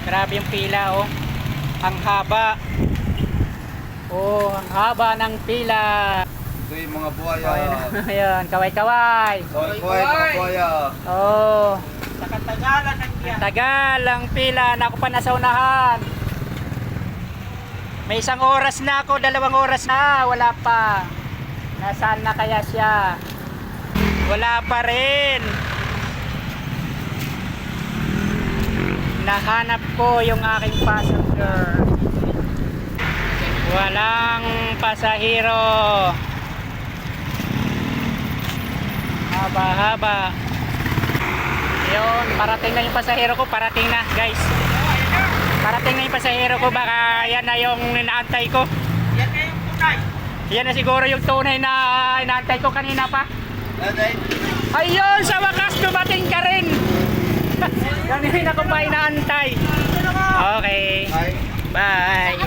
Grabe yung pila, oh. Ang haba. Oh, ang haba ng pila. Ito yung mga buhaya. Oh, ayan, kaway-kaway. Kaway, mga buhaya. Oh, Sa katagalan ng ang tagal ang pila. Naku pa nasa unahan. May 1 oras na ako, 2 oras na. Wala pa. Nasaan na kaya siya? Wala pa rin. Nahanap ko yung aking passenger. Walang pasahero. Haba-haba. Yun, parating na yung pasahero ko. Parating na, guys. Parating na yung pasahero ko. Baka yan na yung inaantay ko. Yan na yung tunay. Yan na siguro yung tunay na inaantay ko kanina pa. Nanay. Ayun, sa wakas dumating ka rin. Kanina ko pa inaantay. Okay. Hi. Bye.